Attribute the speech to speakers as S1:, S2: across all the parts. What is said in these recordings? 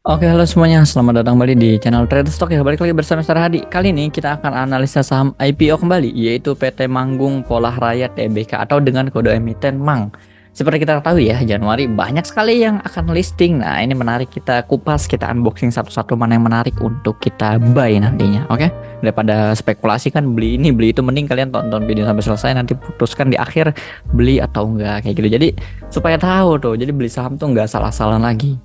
S1: Oke, halo semuanya. Selamat datang kembali di channel Trader Stock ya. Balik lagi bersama Mr. Hadi. Kali ini kita akan analisa saham IPO kembali, yaitu PT Manggung Polah Raya Tbk atau dengan kode emiten MANG. Seperti kita tahu ya, Januari banyak sekali yang akan listing. Nah, ini menarik, kita kupas, kita unboxing satu-satu mana yang menarik untuk kita buy nantinya. Oke? Daripada spekulasi kan beli ini, beli itu, mending kalian tonton video sampai selesai, nanti putuskan di akhir beli atau enggak kayak gitu. Jadi supaya tahu tuh, jadi beli saham tuh enggak salah-salah lagi.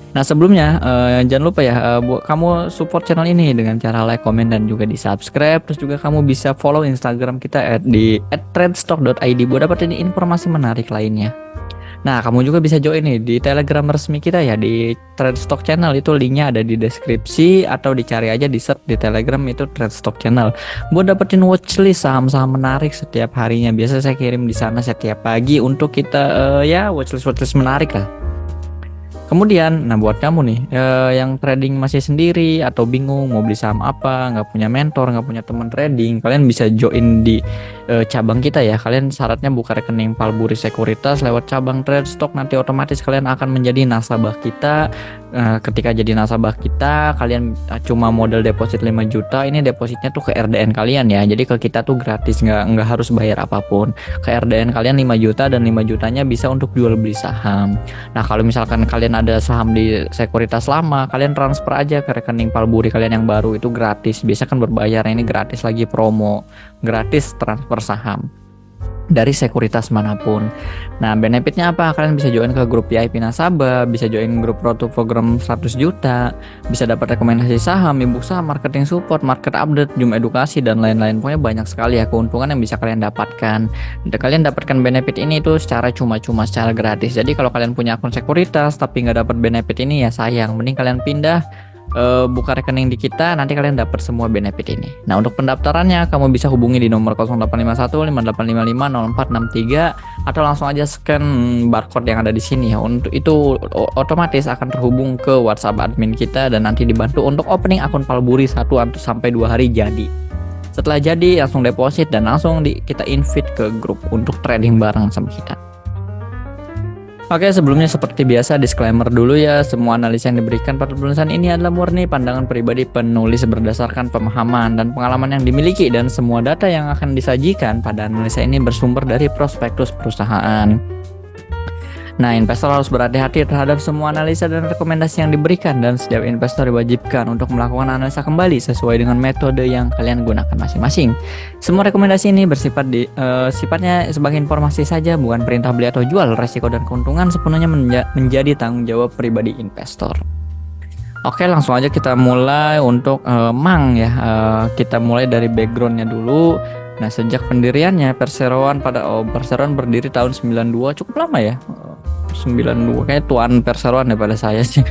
S1: Nah sebelumnya jangan lupa ya buat kamu support channel ini dengan cara like, komen, dan juga di subscribe. Terus juga kamu bisa follow Instagram kita di @tradestock.id buat dapetin informasi menarik lainnya. Nah kamu juga bisa join nih di Telegram resmi kita ya di Tradestock Channel, itu linknya ada di deskripsi atau dicari aja di search di Telegram itu Tradestock Channel buat dapetin watchlist saham-saham menarik setiap harinya. Biasa saya kirim di sana setiap pagi untuk kita ya watchlist menarik lah. Kemudian, nah buat kamu nih yang trading masih sendiri atau bingung mau beli saham apa, nggak punya mentor, nggak punya teman trading, kalian bisa join di cabang kita ya. Kalian syaratnya buka rekening Palburi Sekuritas lewat cabang Trade Stock, nanti otomatis kalian akan menjadi nasabah kita. Ketika jadi nasabah kita, kalian cuma modal deposit 5 juta, ini depositnya tuh ke RDN kalian ya. Jadi ke kita tuh gratis, nggak harus bayar apapun. Ke RDN kalian 5 juta dan 5 jutanya bisa untuk jual beli saham. Nah, kalau misalkan kalian ada saham di sekuritas lama, kalian transfer aja ke rekening Palburi kalian yang baru, itu gratis. Biasa kan berbayar, ini gratis lagi promo. Gratis transfer saham dari sekuritas manapun. Nah, benefitnya apa? Kalian bisa join ke grup VIP nasabah, bisa join grup Road to Program 100 juta, bisa dapat rekomendasi saham, ebook saham, marketing support, market update, Zoom edukasi, dan lain-lain. Pokoknya banyak sekali ya keuntungan yang bisa kalian dapatkan. Dan kalian dapatkan benefit ini itu secara cuma-cuma, secara gratis. Jadi kalau kalian punya akun sekuritas tapi nggak dapat benefit ini ya sayang. Mending kalian pindah buka rekening di kita, nanti kalian dapat semua benefit ini. Nah, untuk pendaftarannya kamu bisa hubungi di nomor 0851 5855 0463 atau langsung aja scan barcode yang ada di sini ya. Untuk itu otomatis akan terhubung ke WhatsApp admin kita dan nanti dibantu untuk opening akun Palburi 1 sampai 2 hari jadi. Setelah jadi langsung deposit dan langsung kita invite ke grup untuk trading bareng sama kita. Oke, sebelumnya seperti biasa disclaimer dulu ya, semua analisa yang diberikan pada penulisan ini adalah murni pandangan pribadi penulis berdasarkan pemahaman dan pengalaman yang dimiliki, dan semua data yang akan disajikan pada analisa ini bersumber dari prospektus perusahaan. Nah, investor harus berhati-hati terhadap semua analisa dan rekomendasi yang diberikan, dan setiap investor diwajibkan untuk melakukan analisa kembali sesuai dengan metode yang kalian gunakan masing-masing. Semua rekomendasi ini bersifat sifatnya sebagai informasi saja, bukan perintah beli atau jual. Resiko dan keuntungan sepenuhnya menjadi tanggung jawab pribadi investor. Oke, langsung aja kita mulai untuk MANG ya. Kita mulai dari backgroundnya dulu. Nah, sejak pendiriannya Perseroan Perseroan berdiri tahun 92, cukup lama ya. 92 kayak tuan Perseroan daripada saya sih.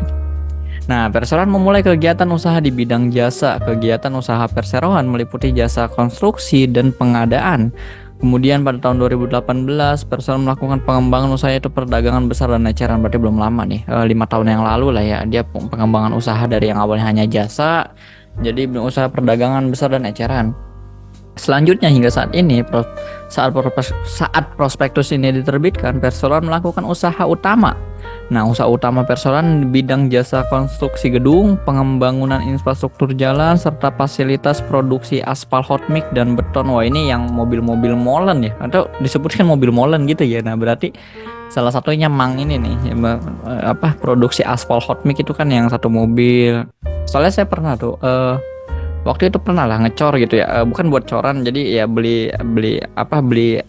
S1: Nah, Perseroan memulai kegiatan usaha di bidang jasa. Kegiatan usaha Perseroan meliputi jasa konstruksi dan pengadaan. Kemudian pada tahun 2018 Perseroan melakukan pengembangan usaha, itu perdagangan besar dan eceran. Berarti belum lama nih, 5 tahun yang lalu lah ya. Dia pengembangan usaha dari yang awalnya hanya jasa jadi usaha perdagangan besar dan eceran. Selanjutnya hingga saat ini, saat prospektus ini diterbitkan, Perseroan melakukan usaha utama. Nah, usaha utama Perseroan di bidang jasa konstruksi gedung, pengembangan infrastruktur jalan, serta fasilitas produksi aspal hot mix dan beton. Wah, ini yang mobil-mobil molen ya, atau disebutkan mobil molen gitu ya. Nah, berarti salah satunya MANG ini nih, produksi aspal hot mix itu kan yang satu mobil. Soalnya saya pernah tuh waktu itu pernah lah ngecor gitu ya, bukan buat coran, jadi ya beli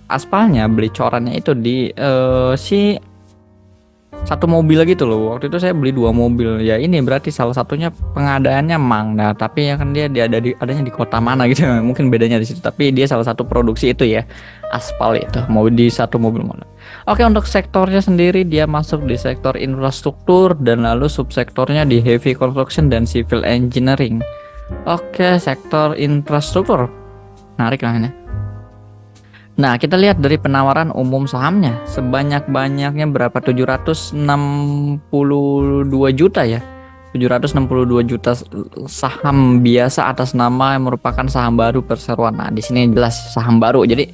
S1: aspalnya, beli corannya itu di si satu mobil gitu loh. Waktu itu saya beli 2 mobil ya. Ini berarti salah satunya pengadaannya MANG. Nah, tapi ya kan dia adanya di kota mana gitu mungkin bedanya di situ, tapi dia salah satu produksi itu ya, aspal itu mau di satu mobil mana. Oke, untuk sektornya sendiri dia masuk di sektor infrastruktur, dan lalu subsektornya di heavy construction dan civil engineering. Oke, sektor infrastruktur menarik lah ini. Nah, kita lihat dari penawaran umum sahamnya, sebanyak-banyaknya berapa, 762 juta ya, 762 juta saham biasa atas nama yang merupakan saham baru Perseroan. Nah, di sini jelas saham baru, jadi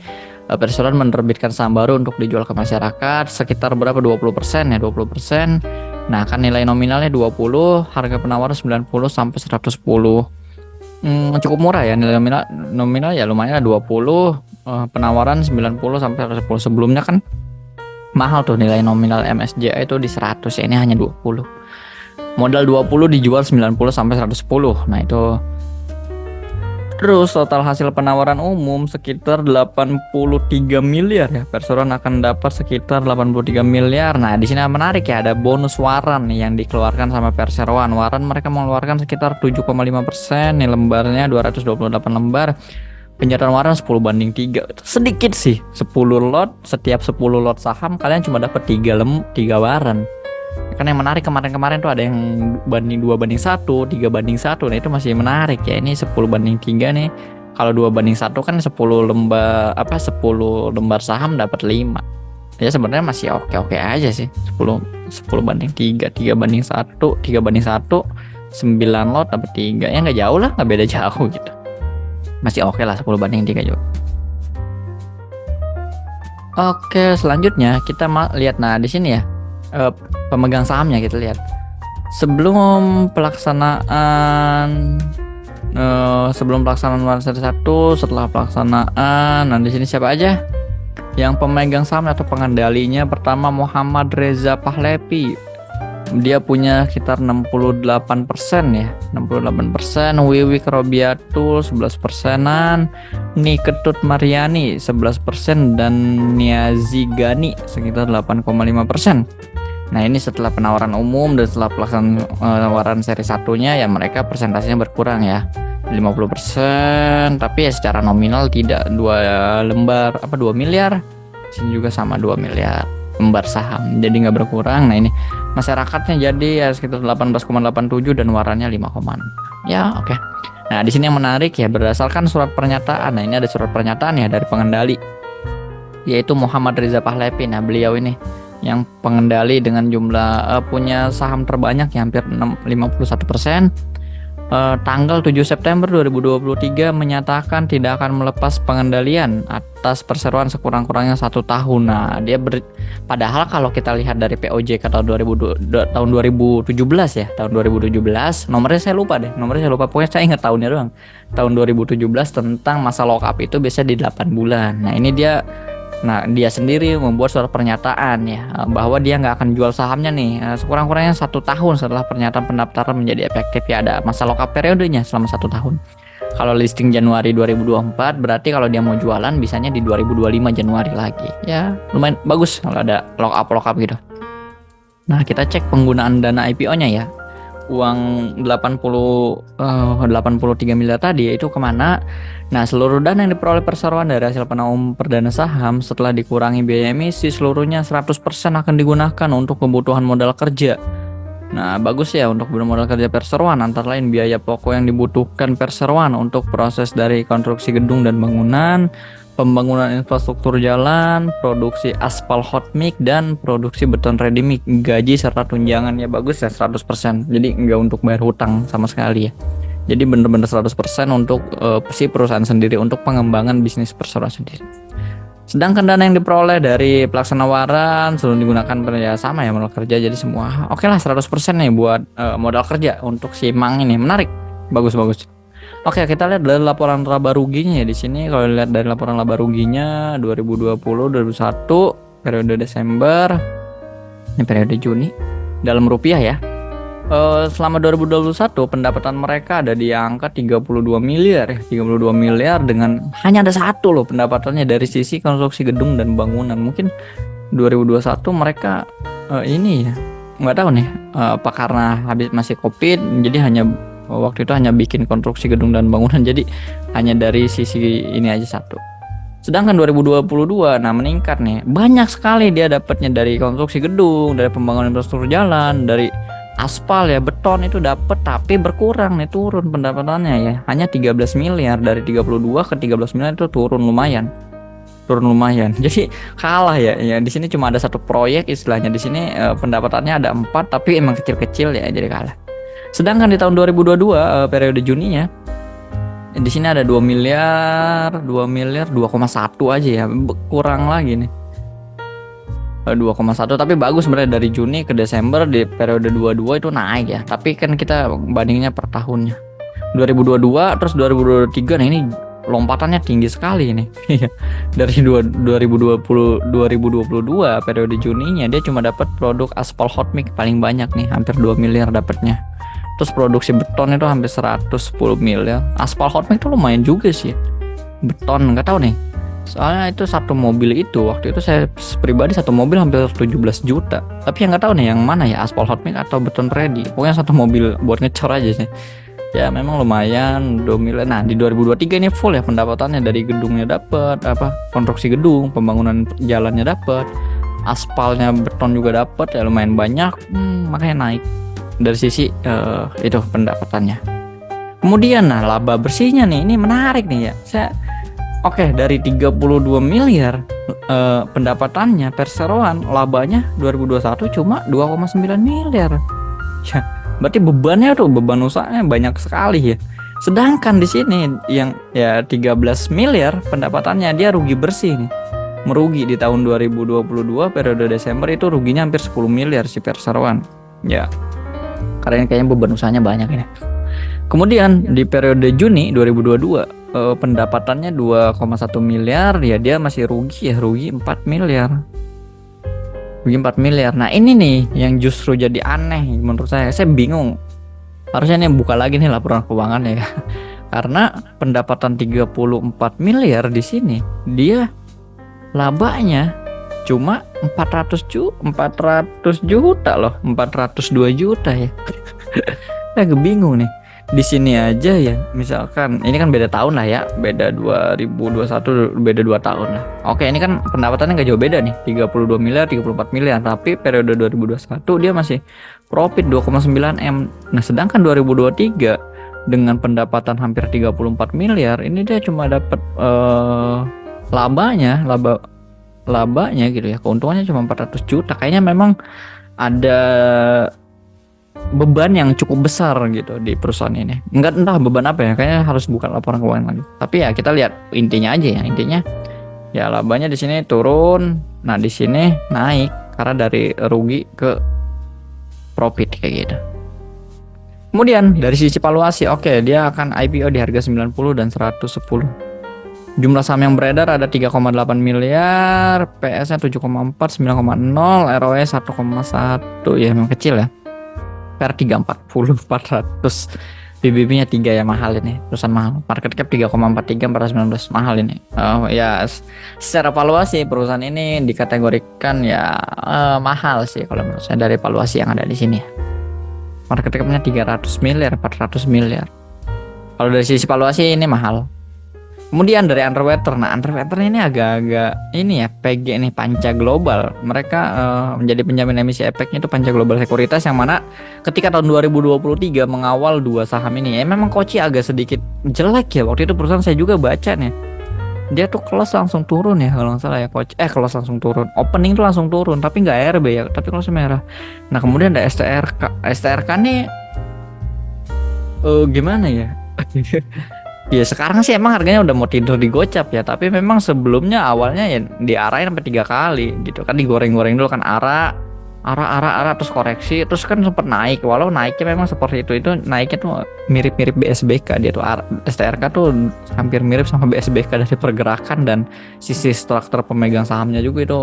S1: Perseroan menerbitkan saham baru untuk dijual ke masyarakat sekitar berapa, 20% ya, 20%. Nah, kan nilai nominalnya 20, harga penawaran 90 sampai 110. Cukup murah ya nilai nominal ya lumayan lah 20, penawaran 90 sampai 110. Sebelumnya kan mahal tuh nilai nominal MSCI itu di 100 ya, ini hanya 20. Modal 20 dijual 90 sampai 110. Nah, itu terus total hasil penawaran umum sekitar 83 miliar ya. Perseroan akan dapat sekitar 83 miliar. Nah, di sini menarik ya, ada bonus waran nih yang dikeluarkan sama Perseroan. Waran mereka mengeluarkan sekitar 7,5%, nih lembarnya 228 lembar. Penyerahan waran 10/3. Sedikit sih, 10 lot, setiap 10 lot saham kalian cuma dapat 3 waran. Kan yang menarik kemarin-kemarin tuh ada yang banding 2/1, 3/1. Nah, itu masih menarik ya. Ini 10/3 nih. Kalau 2/1 kan 10 lembar saham dapat 5. Ya sebenarnya masih oke-oke aja sih. 10/3, 3/1, 3/1, 9 lot dapat 3. Ya nggak jauh lah, nggak beda jauh gitu. Masih oke lah 10/3 juga. Oke, selanjutnya kita lihat di sini ya. Pemegang sahamnya kita lihat sebelum pelaksanaan waran seri 1, setelah pelaksanaan. Nah, di sini siapa aja yang pemegang saham atau pengendalinya? Pertama, Muhammad Reza Pahlavi, dia punya sekitar 68% ya, 68%. Wiwi Robiatul 11%-an, Niketut Mariani 11%, dan Niazi Gani sekitar 8,5%. Nah, ini setelah penawaran umum dan setelah pelaksanaan waran seri 1-nya ya, mereka persentasinya berkurang ya, 50%, tapi ya secara nominal tidak 2 miliar. Sini juga sama 2 miliar lembar saham, jadi nggak berkurang. Nah, ini masyarakatnya jadi ya sekitar 18,87 dan warannya 5, ya oke. Nah, di sini yang menarik ya, berdasarkan surat pernyataan. Nah, ini ada surat pernyataan ya dari pengendali, yaitu Muhammad Reza Pahlavi. Nah, beliau ini yang pengendali dengan jumlah punya saham terbanyak ya, hampir 51%. Tanggal 7 September 2023 menyatakan tidak akan melepas pengendalian atas perseroan sekurang-kurangnya 1 tahun. Nah, dia padahal kalau kita lihat dari POJK tahun 2017 ya, tahun 2017, nomornya saya lupa, pokoknya saya ingat tahunnya doang. Tahun 2017 tentang masa lockup itu biasanya di 8 bulan. Nah, dia sendiri membuat surat pernyataan ya, bahwa dia nggak akan jual sahamnya nih sekurang-kurangnya 1 tahun setelah pernyataan pendaftaran menjadi efektif ya. Ada masa lockup periodenya selama 1 tahun. Kalau listing Januari 2024, berarti kalau dia mau jualan bisanya di 2025 Januari lagi. Ya lumayan bagus kalau ada lockup gitu. Nah, kita cek penggunaan dana IPO-nya ya. Uang 83 miliar tadi itu kemana? Nah, seluruh dana yang diperoleh perseroan dari hasil penawaran perdana saham setelah dikurangi biaya emisi, seluruhnya 100% akan digunakan untuk kebutuhan modal kerja. Nah, bagus ya untuk modal kerja perseroan, antara lain biaya pokok yang dibutuhkan perseroan untuk proses dari konstruksi gedung dan bangunan, pembangunan infrastruktur jalan, produksi aspal hot mix, dan produksi beton ready mix, gaji serta tunjangan. Ya bagus ya 100%. Jadi nggak untuk bayar hutang sama sekali ya. Jadi bener-bener 100% untuk si perusahaan sendiri, untuk pengembangan bisnis perseroan sendiri. Sedangkan dana yang diperoleh dari pelaksana waran selalu digunakan ya sama ya, modal kerja. Jadi semua oke lah 100% nih buat modal kerja untuk si Mang ini. Menarik. Bagus. Oke, kita lihat dari laporan laba ruginya ya di sini. Kalau lihat dari laporan laba ruginya 2020, 2021, periode Desember, ini periode Juni dalam rupiah ya. Selama 2021 pendapatan mereka ada di angka 32 miliar ya, 32 miliar dengan hanya ada satu loh pendapatannya dari sisi konstruksi gedung dan bangunan. Mungkin 2021 mereka ini ya nggak tahu nih apa karena habis masih Covid, jadi waktu itu hanya bikin konstruksi gedung dan bangunan, jadi hanya dari sisi ini aja satu. Sedangkan 2022 meningkat nih, banyak sekali dia dapatnya dari konstruksi gedung, dari pembangunan infrastruktur jalan, dari aspal ya, beton itu dapat, tapi berkurang nih, turun pendapatannya ya, hanya 13 miliar dari 32 ke 13 miliar itu turun lumayan. Jadi kalah ya di sini cuma ada satu proyek istilahnya, di sini pendapatannya ada 4 tapi emang kecil-kecil ya, jadi kalah. Sedangkan di tahun 2022 periode Juninya di sini ada 2 miliar 2,1 aja ya, kurang lagi nih. 2,1, tapi bagus sebenarnya dari Juni ke Desember di periode 22 itu naik ya. Tapi kan kita bandingnya per tahunnya. 2022 terus 2023, nah ini lompatannya tinggi sekali ini. Dari 2022 periode Juninya dia cuma dapat produk aspal hot mix paling banyak nih, hampir 2 miliar dapatnya. Terus produksi beton itu hampir 110 miliar. Aspal hot mix itu lumayan juga sih. Beton nggak tahu nih. Soalnya itu satu mobil itu waktu itu saya pribadi satu mobil hampir 17 juta. Tapi yang nggak tahu nih yang mana ya, aspal hot mix atau beton ready. Pokoknya satu mobil buat ngecor aja sih. Ya memang lumayan 2 miliar. Nah di 2023 ini full ya pendapatannya, dari gedungnya dapat, konstruksi gedung, pembangunan jalannya dapat, aspalnya beton juga dapat ya, lumayan banyak. Makanya naik dari sisi itu pendapatannya. Kemudian nah laba bersihnya nih, ini menarik nih ya. Oke, dari 32 miliar pendapatannya perseroan, labanya 2021 cuma 2,9 miliar. Ya, berarti beban usahanya banyak sekali ya. Sedangkan di sini yang ya 13 miliar pendapatannya dia rugi bersih nih. Merugi di tahun 2022 periode Desember itu ruginya hampir 10 miliar si perseroan. Ya. Karena kayaknya beban usahanya banyak ini. Kemudian di periode Juni 2022 pendapatannya 2,1 miliar ya, dia masih rugi 4 miliar. Rugi 4 miliar. Nah, ini nih yang justru jadi aneh menurut saya. Saya bingung. Harusnya nih buka lagi nih laporan keuangan ya. Karena pendapatan 34 miliar di sini dia labanya cuma 400 juta loh, 402 juta ya. Saya bingung nih. Di sini aja ya, misalkan ini kan beda tahun lah ya, beda 2021 beda 2 tahun lah. Oke, ini kan pendapatannya nggak jauh beda nih, 32 miliar, 34 miliar, tapi periode 2021 dia masih profit 2,9 M. Nah, sedangkan 2023 dengan pendapatan hampir 34 miliar, ini dia cuma dapat labanya gitu ya, keuntungannya cuma 400 juta. Kayaknya memang ada beban yang cukup besar gitu di perusahaan ini. Entah beban apa ya, kayaknya harus buka laporan keuangan lagi. Tapi ya kita lihat intinya aja ya. Intinya ya labanya di sini turun, nah di sini naik karena dari rugi ke profit kayak gitu. Kemudian dari sisi valuasi, oke, dia akan IPO di harga 90 dan 110. Jumlah saham yang beredar ada 3,8 miliar, PS-nya 7,4, 9,0, ROE 1,1, ya memang kecil ya. Per 340 400, BBB-nya 3 ya, mahal ini, perusahaan mahal. Market cap 3,43 419, mahal ini. Ya secara valuasi perusahaan ini dikategorikan ya mahal sih kalau menurut saya dari valuasi yang ada di sini. Market cap-nya 300 miliar, 400 miliar. Kalau dari sisi valuasi ini mahal. Kemudian dari Underwater, nah Underwater ini agak-agak ini ya, PG nih, Panca Global. Mereka menjadi penjamin emisi efeknya itu Panca Global Sekuritas, yang mana ketika tahun 2023 mengawal 2 saham ini ya memang Koci agak sedikit jelek ya. Waktu itu perusahaan saya juga baca nih, dia tuh close langsung turun ya kalau nggak salah ya, close langsung turun, opening tuh langsung turun, tapi nggak RB ya, tapi close merah. Nah kemudian ada STRK nih gimana ya. Ya sekarang sih emang harganya udah mau tidur di gocap ya, tapi memang sebelumnya awalnya ya diarahin sampai 3 kali gitu kan, digoreng-goreng dulu kan, arah terus koreksi, terus kan sempat naik. Walau naiknya memang seperti itu naiknya tuh mirip-mirip BSBK, dia tuh STRK tuh hampir mirip sama BSBK dari pergerakan dan sisi struktur pemegang sahamnya juga itu.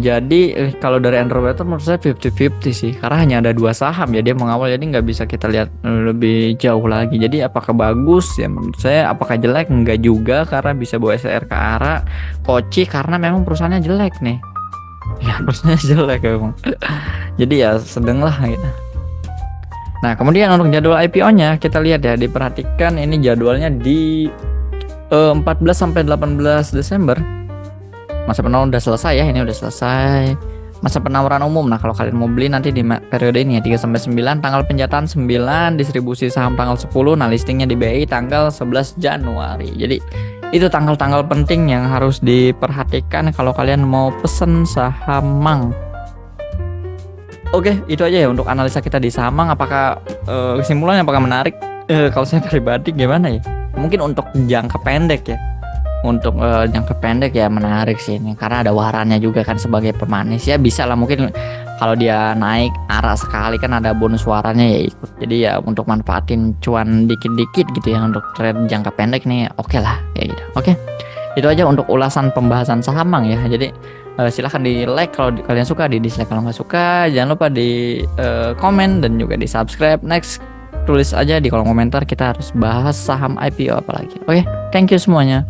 S1: Jadi kalau dari Underwater menurut saya 50-50 sih, karena hanya ada 2 saham ya dia mengawal, jadi nggak bisa kita lihat lebih jauh lagi. Jadi apakah bagus ya menurut saya, apakah jelek enggak juga, karena bisa bawa STR ke arah Koci karena memang perusahaannya jelek nih ya, perusahaannya jelek memang. Jadi ya sedang lah gitu. Nah kemudian untuk jadwal IPO-nya kita lihat ya, diperhatikan ini jadwalnya di 14 sampai 18 Desember. Masa penawaran udah selesai ya, ini udah selesai masa penawaran umum. Nah kalau kalian mau beli nanti di periode ini ya, 3 sampai 9, tanggal penjataan 9, distribusi saham tanggal 10, nah listingnya di BI tanggal 11 Januari. Jadi itu tanggal-tanggal penting yang harus diperhatikan kalau kalian mau pesen saham Mang. Oke, itu aja ya untuk analisa kita di saham Mang. Apakah kesimpulannya apakah menarik? Kalau saya pribadi gimana ya, mungkin untuk jangka pendek ya, untuk jangka pendek ya menarik sih ini karena ada warannya juga kan sebagai pemanis ya, bisa lah mungkin kalau dia naik arah sekali kan ada bonus warannya ya ikut, jadi ya untuk manfaatin cuan dikit-dikit gitu ya untuk trade jangka pendek nih, oke lah kayak gitu. Oke, itu aja untuk ulasan pembahasan saham Mang ya. Jadi silahkan di like kalau kalian suka, di dislike kalau nggak suka, jangan lupa di komen dan juga di subscribe. Next, tulis aja di kolom komentar kita harus bahas saham IPO apa lagi. Oke, thank you semuanya.